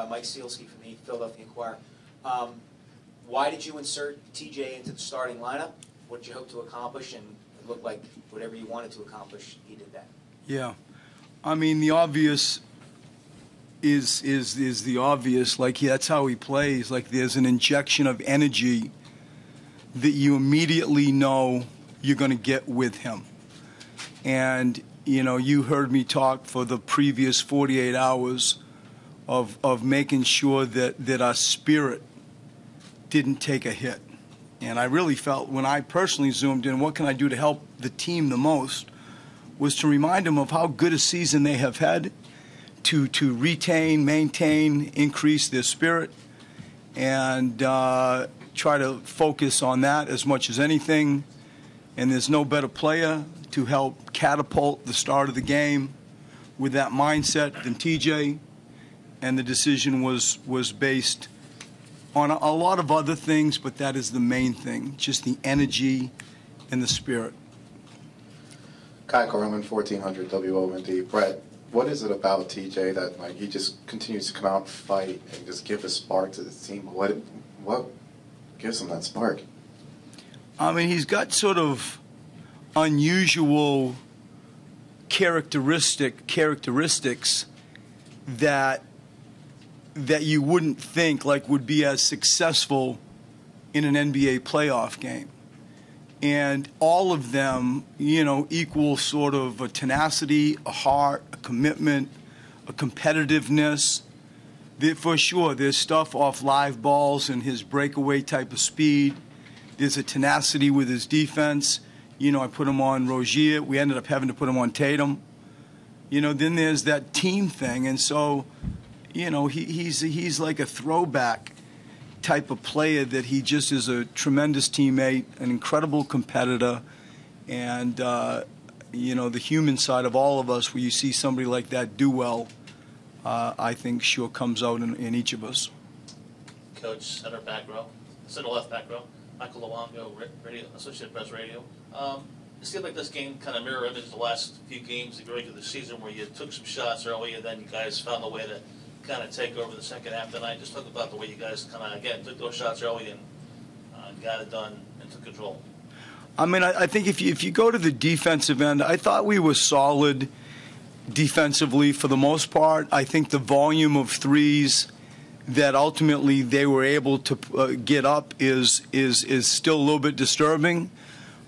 Mike Sealski from the Philadelphia Inquirer. Why did you insert TJ into the starting lineup? What did you hope to accomplish? And it looked like whatever you wanted to accomplish, he did that. Yeah. I mean, the obvious is the obvious. Like, that's how he plays. Like, there's an injection of energy that you immediately know you're going to get with him. And, you know, you heard me talk for the previous 48 hours of making sure that our spirit didn't take a hit. And I really felt, when I personally zoomed in, what can I do to help the team the most, was to remind them of how good a season they have had, to retain, maintain, increase their spirit, and try to focus on that as much as anything. And there's no better player to help catapult the start of the game with that mindset than TJ. And the decision was based on a lot of other things, but that is the main thing, just the energy and the spirit. Kai Corman, 1400 WOMD. Brett, what is it about TJ that, like, he just continues to come out and fight and just give a spark to the team? What gives him that spark? I mean, he's got sort of unusual characteristics that you wouldn't think like would be as successful in an NBA playoff game. And all of them, you know, equal sort of a tenacity, a heart, a commitment, a competitiveness. For sure, there's stuff off live balls and his breakaway type of speed. There's a tenacity with his defense. You know, I put him on Rozier. We ended up having to put him on Tatum. You know, then there's that team thing. And so, you know, he's like a throwback type of player, that he just is a tremendous teammate, an incredible competitor, and, you know, the human side of all of us, where you see somebody like that do well, I think sure comes out in each of us. Coach, center left back row, Michael Luongo, Associated Press Radio. It seemed like this game kind of mirror imaged the last few games of the regular season, where you took some shots early and then you guys found a way to kind of take over the second half tonight. Just talk about the way you guys kind of, again, took those shots early and got it done and took control. I mean, I think if you go to the defensive end, I thought we were solid defensively for the most part. I think the volume of threes that ultimately they were able to get up is still a little bit disturbing.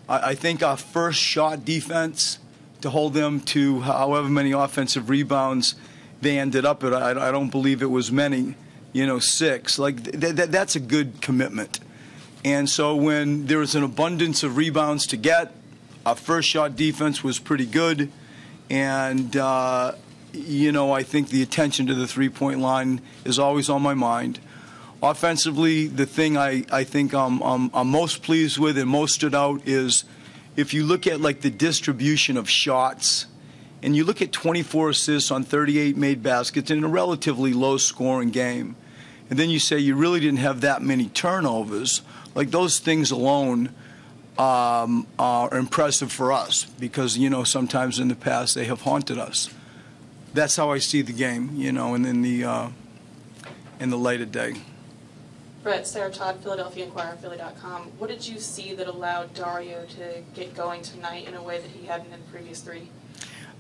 I think our first shot defense, to hold them to however many offensive rebounds they ended up at, I don't believe it was many, you know, 6. Like, that's a good commitment. And so when there was an abundance of rebounds to get, our first shot defense was pretty good. And, you know, I think the attention to the three-point line is always on my mind. Offensively, the thing I think I'm most pleased with and most stood out is, if you look at, like, the distribution of shots, and you look at 24 assists on 38 made baskets in a relatively low-scoring game, and then you say you really didn't have that many turnovers, like, those things alone are impressive for us, because, you know, sometimes in the past they have haunted us. That's how I see the game, you know, and in the light of day. Brett, Sarah Todd, Philadelphia Inquirer, Philly.com. What did you see that allowed Dario to get going tonight in a way that he hadn't in the previous 3?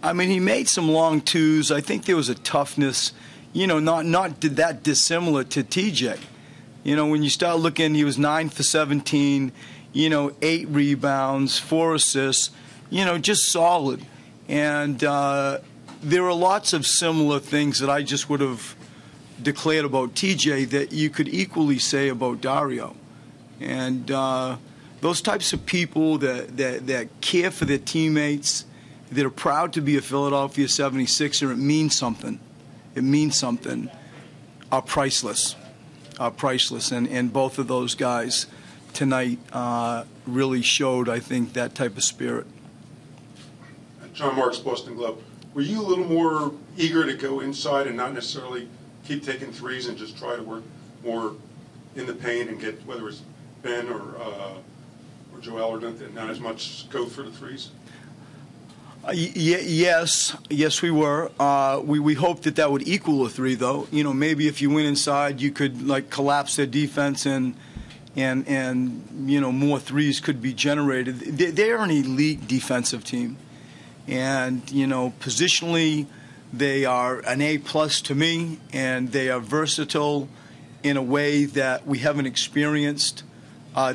I mean, he made some long twos. I think there was a toughness, you know, not that dissimilar to TJ. You know, when you start looking, he was 9 for 17, you know, 8 rebounds, 4 assists, you know, just solid. And there are lots of similar things that I just would have declared about TJ that you could equally say about Dario. And those types of people that care for their teammates, that are proud to be a Philadelphia 76er, it means something. It means something. Are priceless. Are priceless. And both of those guys tonight really showed, I think, that type of spirit. John Marks, Boston Globe. Were you a little more eager to go inside and not necessarily keep taking threes and just try to work more in the paint and get, whether it's Ben or Joel, or not as much go for the threes? Yes, we were. We hoped that would equal a 3, though. You know, maybe if you went inside, you could like collapse their defense and you know, more 3s could be generated. They're an elite defensive team, and you know, positionally, they are an A+ to me, and they are versatile in a way that we haven't experienced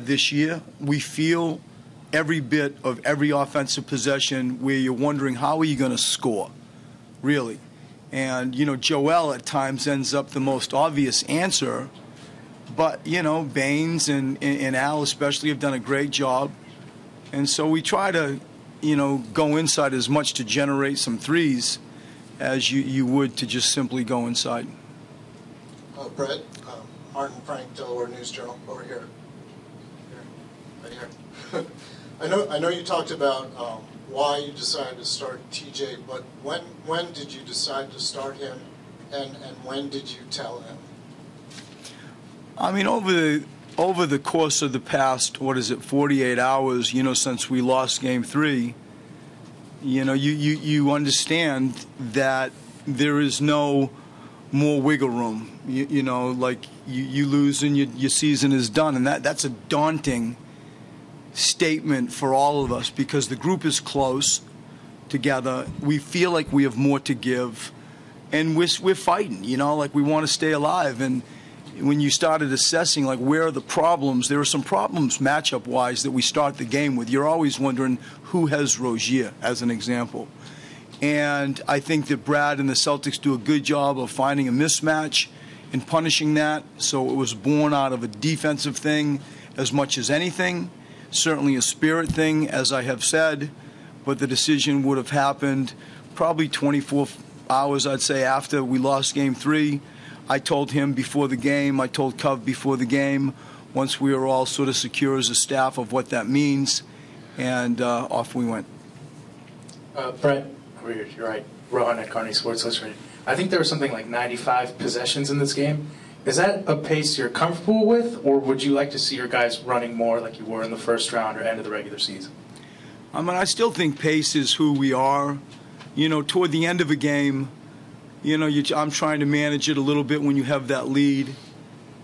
this year. We feel every bit of every offensive possession where you're wondering how are you going to score, really. And, you know, Joel at times ends up the most obvious answer, but, you know, Baines and Al especially have done a great job. And so we try to, you know, go inside as much to generate some 3s as you would to just simply go inside. Brett, Martin Frank, Delaware News Journal, over here. Right here. I know you talked about why you decided to start TJ, but when did you decide to start him, and when did you tell him? I mean, over the course of the past, 48 hours, you know, since we lost Game 3, you know, you understand that there is no more wiggle room. You know, like you lose and your season is done, and that's a daunting statement for all of us because the group is close together. We feel like we have more to give, and we're fighting. You know, like we want to stay alive. And when you started assessing, like, where are the problems? There are some problems matchup-wise that we start the game with. You're always wondering who has Rozier, as an example. And I think that Brad and the Celtics do a good job of finding a mismatch and punishing that. So it was born out of a defensive thing as much as anything. Certainly a spirit thing, as I have said, but the decision would have happened probably 24 hours, I'd say, after we lost Game 3. I told him before the game. I told Cov before the game, once we were all sort of secure as a staff of what that means, and off we went. Brett, you're right. Rohan at Carney Sports Illustrated. I think there was something like 95 possessions in this game. Is that a pace you're comfortable with, or would you like to see your guys running more like you were in the first round or end of the regular season? I mean, I still think pace is who we are. You know, toward the end of a game, you know, I'm trying to manage it a little bit when you have that lead.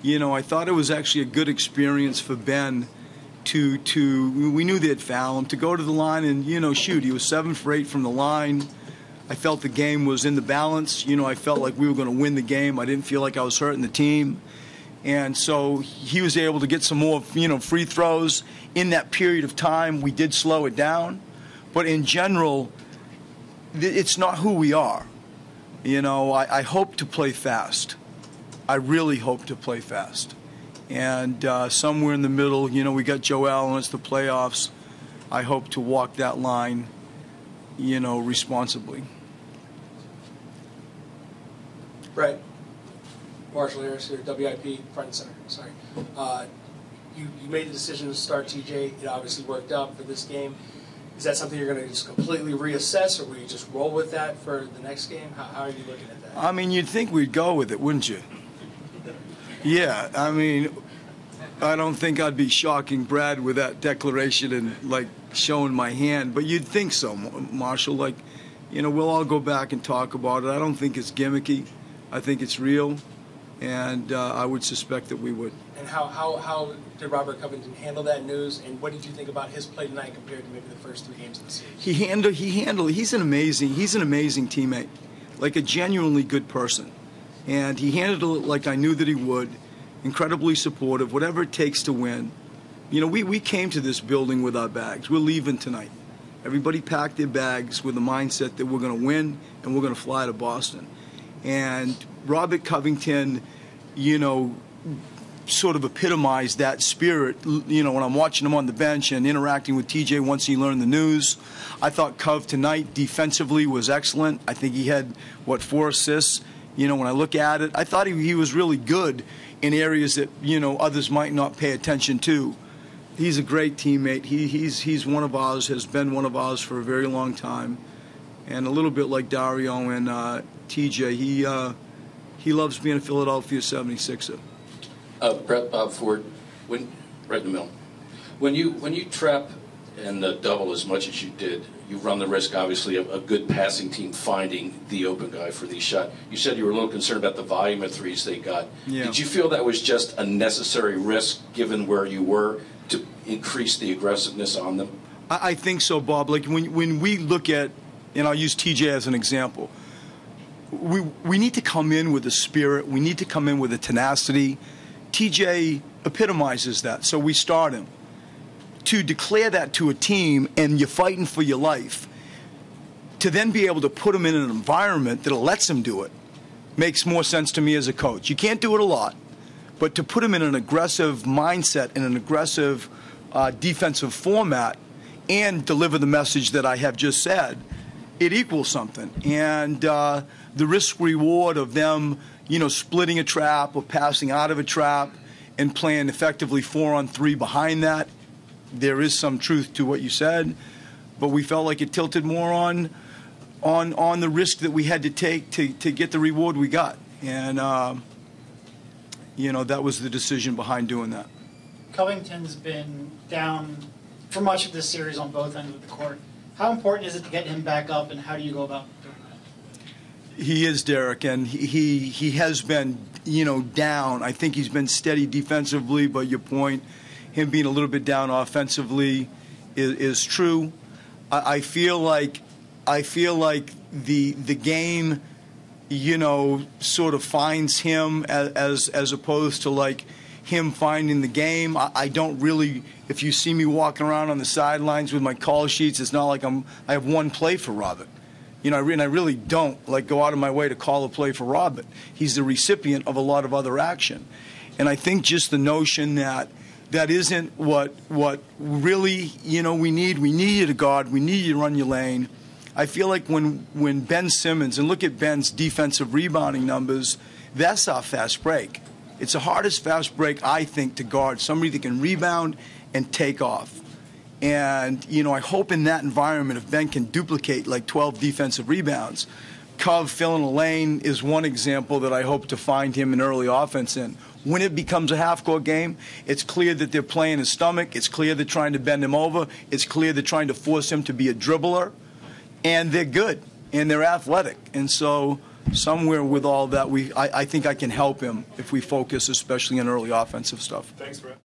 You know, I thought it was actually a good experience for Ben to we knew they'd foul him, to go to the line and, you know, shoot. He was 7 for 8 from the line. I felt the game was in the balance. You know, I felt like we were going to win the game. I didn't feel like I was hurting the team. And so he was able to get some more, you know, free throws in that period of time. We did slow it down. But in general, it's not who we are. You know, I hope to play fast. I really hope to play fast. And somewhere in the middle, you know, we got Joel and it's the playoffs. I hope to walk that line, you know, responsibly. Brett, Marshall Harris here, WIP, front and center. Sorry. You made the decision to start TJ. It obviously worked out for this game. Is that something you're going to just completely reassess, or will you just roll with that for the next game? How are you looking at that? I mean, you'd think we'd go with it, wouldn't you? Yeah, I mean, I don't think I'd be shocking Brad with that declaration and, like, showing my hand, but you'd think so, Marshall. Like, you know, we'll all go back and talk about it. I don't think it's gimmicky. I think it's real, and I would suspect that we would. And how did Robert Covington handle that news, and what did you think about his play tonight compared to maybe the first 3 games of the series? He's an amazing teammate, like a genuinely good person. And he handled it like I knew that he would, incredibly supportive, whatever it takes to win. You know, we came to this building with our bags. We're leaving tonight. Everybody packed their bags with the mindset that we're going to win and we're going to fly to Boston. And Robert Covington, you know, sort of epitomized that spirit, you know, when I'm watching him on the bench and interacting with TJ once he learned the news. I thought Cov tonight defensively was excellent. I think he had, 4 assists. You know, when I look at it, I thought he was really good in areas that, you know, others might not pay attention to. He's a great teammate. He's one of ours, has been one of ours for a very long time. And a little bit like Dario and TJ, he loves being a Philadelphia 76er. Brett, Bob Ford, right in the middle. When you trap and double as much as you did, you run the risk, obviously, of a good passing team finding the open guy for these shots. You said you were a little concerned about the volume of threes they got. Yeah. Did you feel that was just a necessary risk, given where you were, to increase the aggressiveness on them? I think so, Bob. Like when we look at, and I'll use TJ as an example, we need to come in with a spirit. We need to come in with a tenacity. TJ epitomizes that, so we start him. To declare that to a team and you're fighting for your life, to then be able to put him in an environment that lets him do it, makes more sense to me as a coach. You can't do it a lot, but to put him in an aggressive mindset, in an aggressive defensive format, and deliver the message that I have just said, it equals something. And the risk-reward of them, splitting a trap or passing out of a trap and playing effectively 4-on-3 behind that, there is some truth to what you said, but we felt like it tilted more on the risk that we had to take to get the reward we got. And, that was the decision behind doing that. Covington's been down for much of this series on both ends of the court. How important is it to get him back up, and how do you go about doing that? He is, Derek, and he has been, down. I think he's been steady defensively, but your point, him being a little bit down offensively, is true. I feel like the game, sort of finds him as opposed to like him finding the game. I don't really. If you see me walking around on the sidelines with my call sheets, it's not like I have one play for Robert. And I really don't go out of my way to call a play for Robert. He's the recipient of a lot of other action, and I think just the notion that isn't what really we need. We need you to guard. We need you to run your lane. I feel like when Ben Simmons, and look at Ben's defensive rebounding numbers, that's our fast break. It's the hardest fast break, I think, to guard, somebody that can rebound and take off. And, I hope in that environment, if Ben can duplicate 12 defensive rebounds, Cove filling a lane is one example that I hope to find him in early offense in. When it becomes a half-court game, it's clear that they're playing his stomach. It's clear they're trying to bend him over. It's clear they're trying to force him to be a dribbler. And they're good, and they're athletic. And so somewhere with all that, I think I can help him if we focus especially on early offensive stuff. Thanks, Brett.